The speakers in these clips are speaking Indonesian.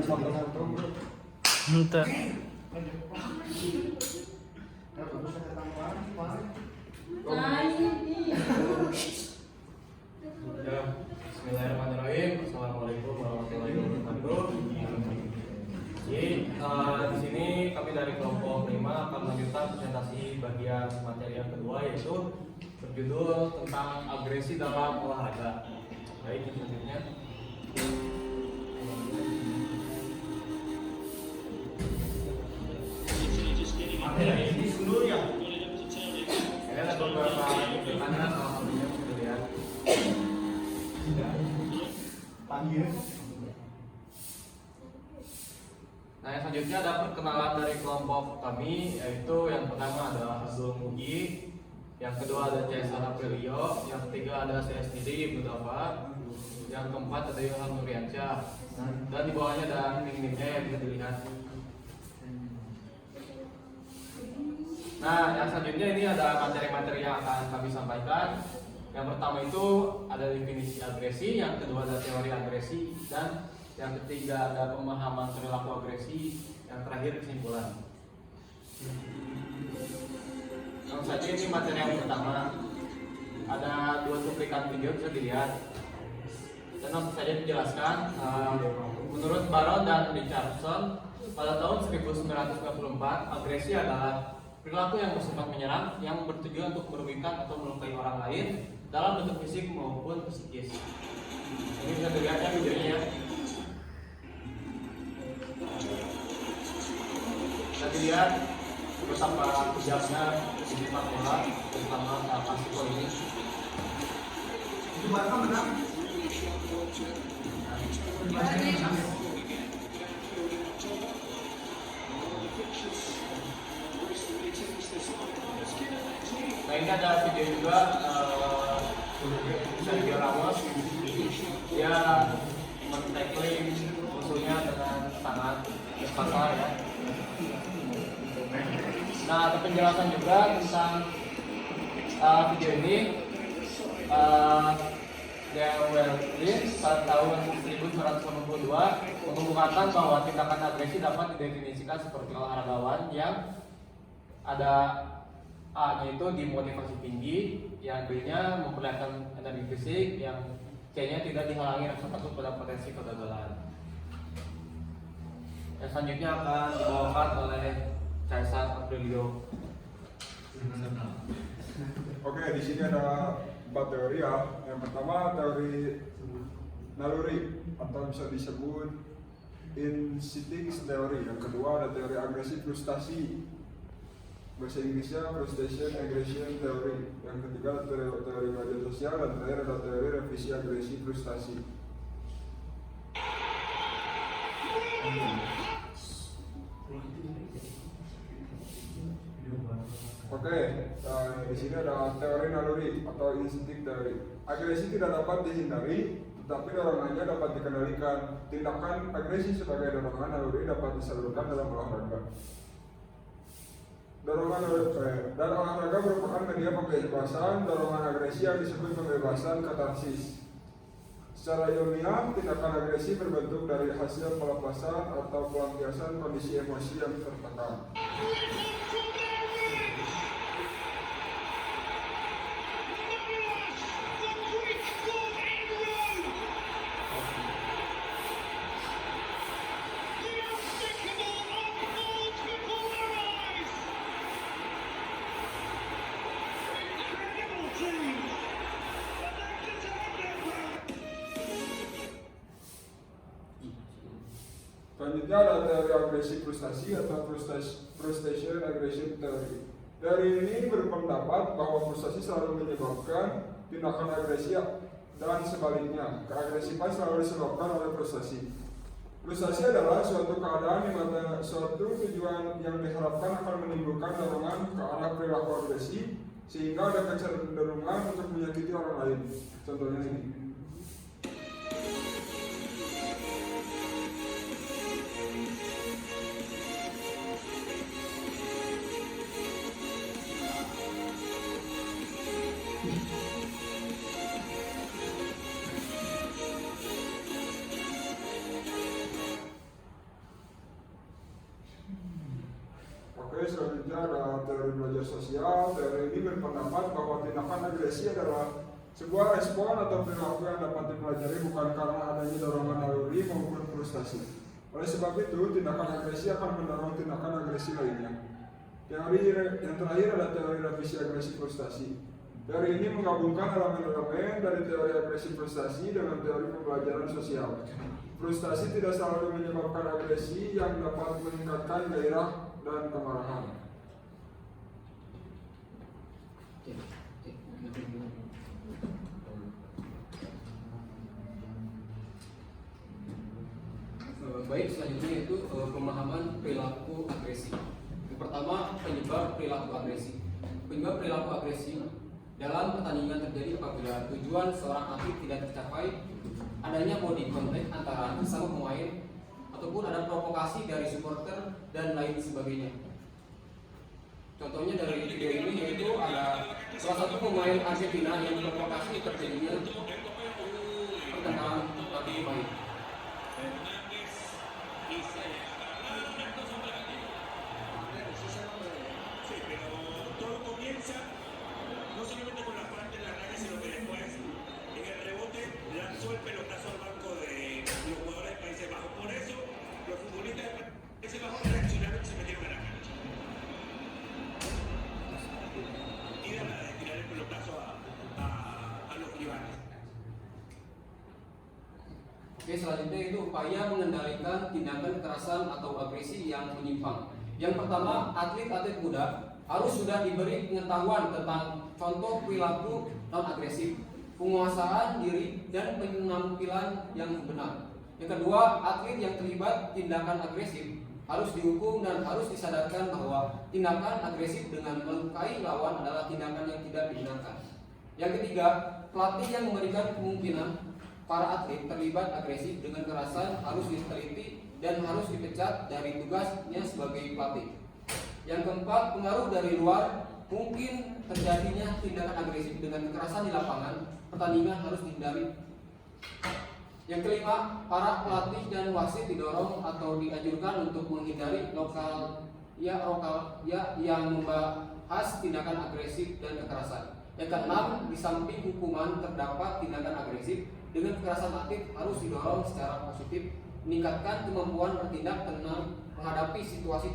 foto-foto bro. Ente. Ya, bismillahirrahmanirrahim. Assalamualaikum warahmatullahi wabarakatuh. Jadi di sini kami dari kelompok 5 akan melanjutkan presentasi bagian materi yang kedua, yaitu berjudul tentang agresi dalam olahraga. Baik, selanjutnya. Ini dulu ya. Saya ada beberapa pertanyaan, salah satunya bisa dilihat. Panggil. Nah, yang selanjutnya ada perkenalan dari kelompok kami, yaitu yang pertama adalah Abdul Mugi, yang kedua ada Cesar Aprilio, yang ketiga ada CSDD Ibnu Dafa, yang keempat ada Ilham Nuriansyah, dan di bawahnya ada nickname-nya yang bisa dilihat. Nah, yang selanjutnya ini ada materi-materi yang akan kami sampaikan. Yang pertama itu ada definisi agresi, yang kedua ada teori agresi, dan yang ketiga ada pemahaman perilaku agresi, yang terakhir kesimpulan. Langsung saja ini materi yang pertama. Ada dua cuplikan video bisa dilihat. Dan langsung saja dijelaskan. Menurut Baron dan Richardson, pada tahun 1994, agresi adalah perilaku yang bersifat menyerang yang bertujuan untuk merugikan atau melukai orang lain dalam bentuk fisik maupun psikis. Ini bisa dilihat ya videonya ya. Kita lihat betapa kejamnya sepak bola, terutama Klasiko ini. Itu Barca menang. Nah, ini ada video juga Sergio Ramos, dia men-tackling musuhnya dengan sangat kasar ya. Nah, ada penjelasan juga tentang video ini. Dale Wells pada tahun 1982 mengemukakan bahwa tindakan agresi dapat didefinisikan seperti olahragawan yang ada A-nya itu dimotivasi tinggi, yang B-nya memperlihatkan energi fisik, yang C-nya tidak dihalangi rasa takut pada potensi kegagalan. Yang selanjutnya akan dibawakan oleh Cesar Aprilio. Oke, di sini ada 4 teori ya. Yang pertama teori naluri atau bisa disebut instincts theory. Yang kedua ada teori agresi frustasi. Bahasa Inggrisnya frustration aggression theory. Yang ketiga teori media sosial, dan terakhir ada teori revisi agresi frustasi. Oke, di sini ada teori naluri atau instinct theory. Agresi tidak dapat dihindari, tetapi dorongannya dapat dikendalikan. Tindakan agresi sebagai dorongan naluri dapat disalurkan dalam olahraga. Dorongan dan olahraga merupakan media pembebasan. Dorongan agresi yang disebut pembebasan katarsis. Secara ilmiah, tindakan agresi berbentuk dari hasil pelepasan atau pelampiasan kondisi emosi yang tertekan. Selanjutnya ada teori agresi frustasi atau frustration aggression theory. Teori ini berpendapat bahwa frustasi selalu menyebabkan tindakan agresi dan sebaliknya, keagresifan selalu disebabkan oleh frustasi. Frustasi adalah suatu keadaan di mana suatu tujuan yang diharapkan akan menimbulkan dorongan ke arah perilaku agresi sehingga ada kecenderungan untuk menyakiti orang lain. Contohnya ini. Oke, selanjutnya ada teori belajar sosial. Teori ini berpendapat bahwa tindakan agresi adalah sebuah respon atau perilaku yang dapat dipelajari bukan karena adanya dorongan naluri maupun frustasi. Oleh sebab itu, tindakan agresi akan mendorong tindakan agresi lainnya. Teori yang terakhir adalah teori revisi agresi frustasi. Teori ini menggabungkan elemen-elemen dari teori agresi frustasi dengan teori pembelajaran sosial. Frustasi tidak selalu menyebabkan agresi yang dapat meningkatkan gairah dan kemarahan. Baik, selanjutnya yaitu pemahaman perilaku agresi. Yang pertama, penyebab perilaku agresi. Penyebab perilaku agresi dalam pertandingan terjadi apabila tujuan seorang atlet tidak tercapai, adanya body contact antara sesama pemain, ataupun ada provokasi dari supporter dan lain sebagainya. Contohnya dari video ini yaitu ada salah satu pemain Argentina yang memprovokasi terjadinya pertentangan antar pemain. No solamente con la parte en la raya, sino que después en el rebote lanzó el pelotazo al banco de los jugadores de Países Bajos. Por eso los futbolistas de Países Bajos reaccionaron y se metieron a la cancha. Tiran la de tirar el pelotazo a los rivales. Oke, selanjutnya itu upaya mengendalikan tindakan kekerasan atau agresi yang menyimpang. Yang pertama, atlet-atlet muda harus sudah diberi pengetahuan tentang contoh perilaku non-agresif, penguasaan diri, dan penampilan yang benar. Yang kedua, atlet yang terlibat tindakan agresif harus dihukum dan harus disadarkan bahwa tindakan agresif dengan melukai lawan adalah tindakan yang tidak dibenarkan. Yang ketiga, pelatih yang memberikan kemungkinan para atlet terlibat agresif dengan kekerasan harus diteliti dan harus dipecat dari tugasnya sebagai pelatih. Yang keempat, pengaruh dari luar, mungkin terjadinya tindakan agresif dengan kekerasan di lapangan, pertandingan harus dihindari. Yang kelima, para pelatih dan wasit didorong atau dianjurkan untuk menghindari lokal yang membahas tindakan agresif dan kekerasan. Yang keenam, di samping hukuman terdapat tindakan agresif dengan kekerasan atlet harus didorong secara positif, meningkatkan kemampuan bertindak tenang menghadapi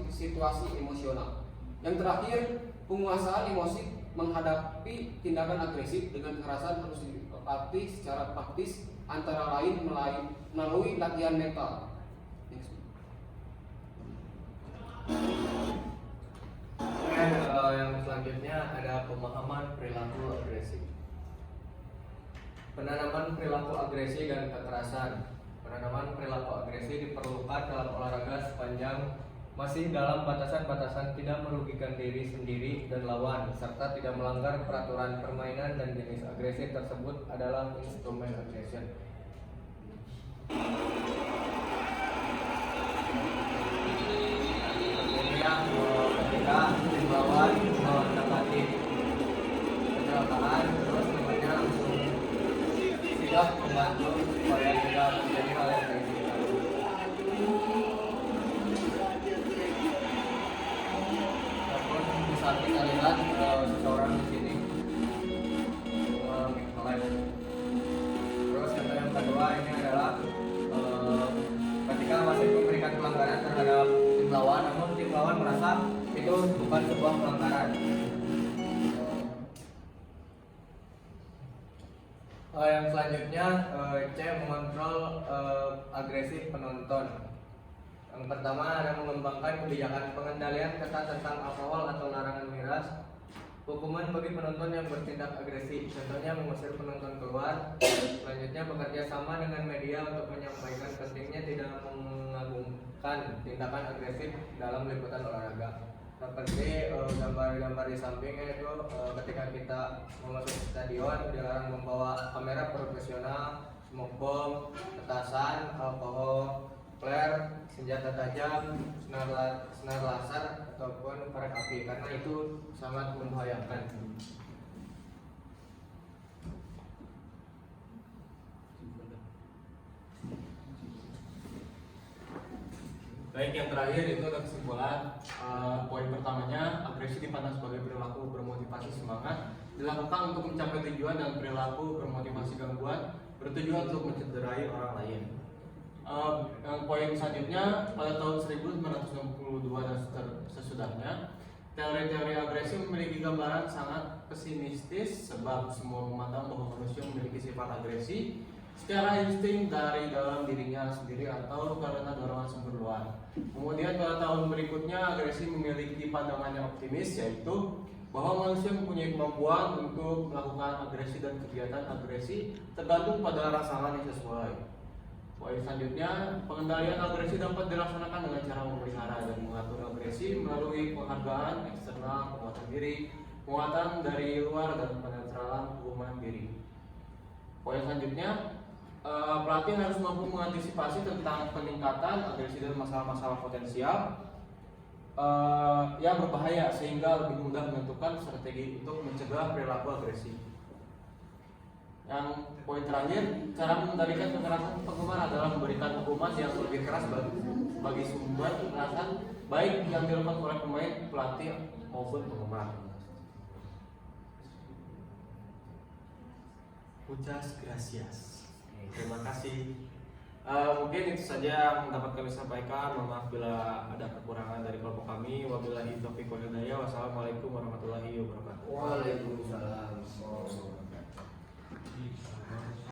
situasi emosional. Yang terakhir, penguasaan emosi menghadapi tindakan agresif dengan kekerasan harus dilatih secara praktis, antara lain melalui latihan mental. Yang selanjutnya ada pemahaman perilaku agresi. Penanaman perilaku agresi dan kekerasan. Penanaman perilaku agresi diperlukan dalam olahraga sepanjang masih dalam batasan-batasan tidak merugikan diri sendiri dan lawan, serta tidak melanggar peraturan permainan, dan jenis agresi tersebut adalah instrumen aggression. Kemudian ketika lawan mendapati kecelakaan, terus temannya langsung tidak membantu supaya tidak terjadi hal yang kayak gitu. Ataupun bisa kita lihat seseorang di sini nge-live. Terus yang kedua ini adalah ketika wasit memberikan pelanggaran terhadap tim lawan, namun tim lawan merasa itu bukan sebuah pelanggaran. Yang selanjutnya, C. Mengontrol agresi penonton. Yang pertama ada mengembangkan kebijakan pengendalian ketat tentang alkohol atau larangan miras. Hukuman bagi penonton yang bertindak agresi, contohnya mengusir penonton keluar. Selanjutnya, bekerja sama dengan media untuk menyampaikan pentingnya tidak mengagungkan tindakan agresif dalam liputan olahraga. Seperti gambar-gambar di sampingnya itu ketika kita memasuki stadion dilarang membawa kamera profesional, smoke bomb, petasan, alkohol, flare, senjata tajam, senar laser ataupun korek api, karena itu sangat membahayakan. Baik, yang terakhir itu ada kesimpulan. Poin pertamanya, agresi dipandang sebagai perilaku bermotivasi semangat dilakukan untuk mencapai tujuan, dan perilaku bermotivasi gangguan bertujuan untuk mencederai orang lain. Yang poin selanjutnya, pada tahun 1962 dan sesudahnya, teori-teori agresi memiliki gambaran sangat pesimistis sebab semua memandang bahwa manusia memiliki sifat agresi secara insting dari dalam dirinya sendiri atau karena dorongan sumber luar. Kemudian pada tahun berikutnya, agresi memiliki pandangan yang optimis, yaitu bahwa manusia mempunyai kemampuan untuk melakukan agresi dan kegiatan agresi tergantung pada rangsangan yang sesuai. Poin selanjutnya, pengendalian agresi dapat dilaksanakan dengan cara memelihara dan mengatur agresi melalui penghargaan eksternal, penguatan diri, penguatan dari luar, dan penetralan hukuman diri. Poin selanjutnya, pelatih harus mampu mengantisipasi tentang peningkatan agresi dan masalah-masalah potensial yang berbahaya sehingga lebih mudah menentukan strategi untuk mencegah perilaku agresi. Yang poin terakhir, cara mengendalikan kekerasan penggemar adalah memberikan hukuman yang lebih keras bagi sumber kekerasan, baik yang dilakukan oleh pemain, pelatih maupun penggemar. Muchas gracias. Terima kasih. Mungkin itu saja yang dapat kami sampaikan. Mohon maaf bila ada kekurangan dari kelompok kami. Wabillahi taufiq wal hidayah. Wassalamualaikum warahmatullahi wabarakatuh. Waalaikumsalam.